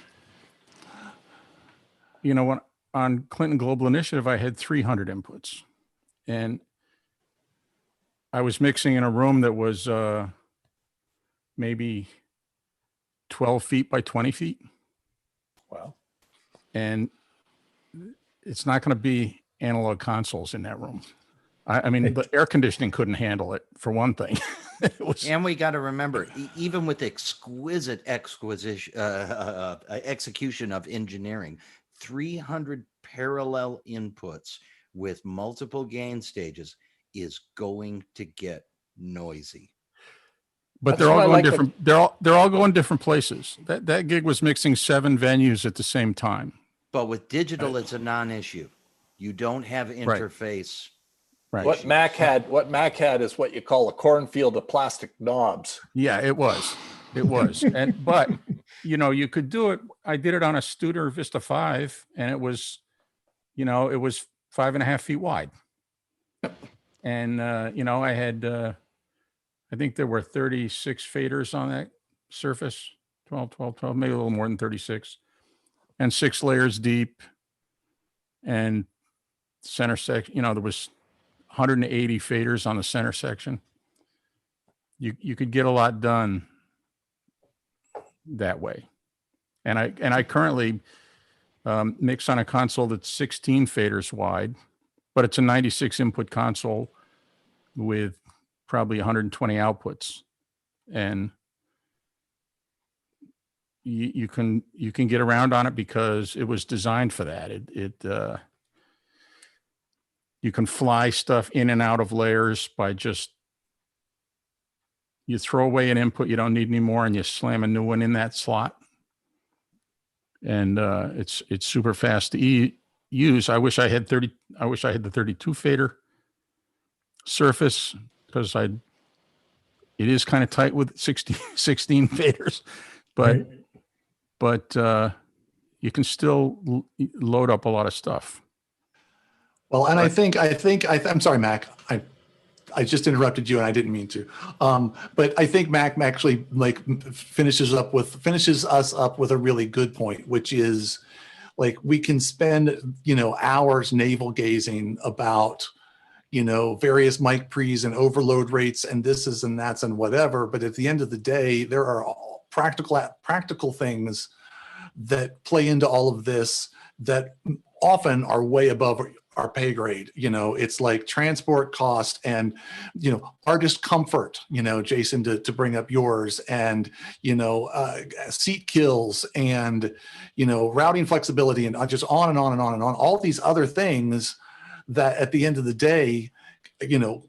when on Clinton Global Initiative, I had 300 inputs, and I was mixing in a room that was maybe 12 feet by 20 feet. Wow. And it's not going to be analog consoles in that room. I mean, the air conditioning couldn't handle it, for one thing. And we got to remember, even with exquisite execution of engineering, 300 parallel inputs with multiple gain stages is going to get noisy. But they're all going different. They're all going different places. That gig was mixing 7 venues at the same time. But with digital, it's a non-issue. You don't have interface. Right. What Mac had is what you call a cornfield of plastic knobs. Yeah, it was. But you could do it. I did it on a Studer Vista 5, and it was 5.5 feet wide. And I had I think there were 36 faders on that surface, 12, maybe a little more than 36, and 6 layers deep. And center section, there was 180 faders on the center section. You could get a lot done that way. And I currently mix on a console that's 16 faders wide, but it's a 96 input console with probably 120 outputs, and you can get around on it because it was designed for that. You can fly stuff in and out of layers by you throw away an input you don't need anymore and you slam a new one in that slot. And it's super fast to use. I wish I had the 32 fader surface, because it is kind of tight with 16 faders, but you can still load up a lot of stuff. Well, and I'm sorry, Mac. I just interrupted you, and I didn't mean to. But I think Mac actually finishes us up with a really good point, which is we can spend hours navel gazing about various mic pre's and overload rates and this is and that's and whatever. But at the end of the day, there are practical things that play into all of this that often are way above our pay grade. It's like transport cost and artist comfort, Jason, to bring up yours, and seat kills and routing flexibility and just on and on and on and on, all these other things that at the end of the day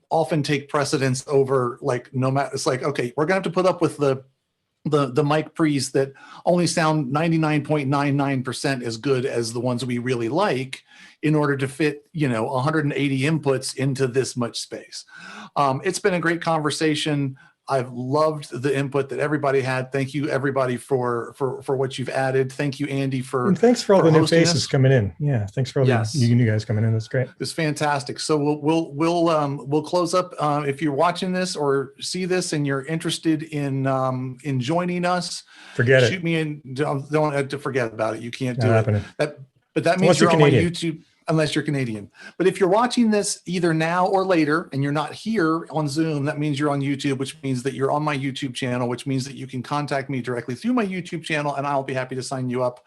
often take precedence over no matter. It's okay, we're gonna have to put up with the mic pre's that only sound 99.99% as good as the ones we really like in order to fit 180 inputs into this much space. It's been a great conversation. I've loved the input that everybody had. Thank you, everybody, for what you've added. Thank you, Andy, and thanks for all the new faces coming in. Yeah, thanks for all the new guys coming in. That's great. It's fantastic. So we'll close up. If you're watching this or see this and you're interested in joining us, forget it. Shoot me in. Don't have to forget about it. You can't do it. But that means you're on my YouTube. Unless you're Canadian. But if you're watching this either now or later and you're not here on Zoom, that means you're on YouTube, which means that you're on my YouTube channel, which means that you can contact me directly through my YouTube channel, and I'll be happy to sign you up.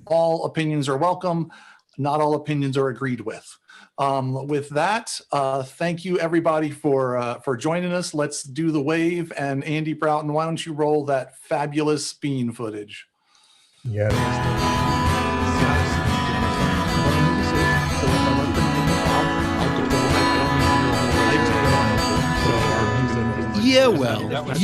All opinions are welcome. Not all opinions are agreed with. With that, thank you, everybody, for joining us. Let's do the wave. And Andy Broughton, why don't you roll that fabulous bean footage? Yeah. Yeah, well, that's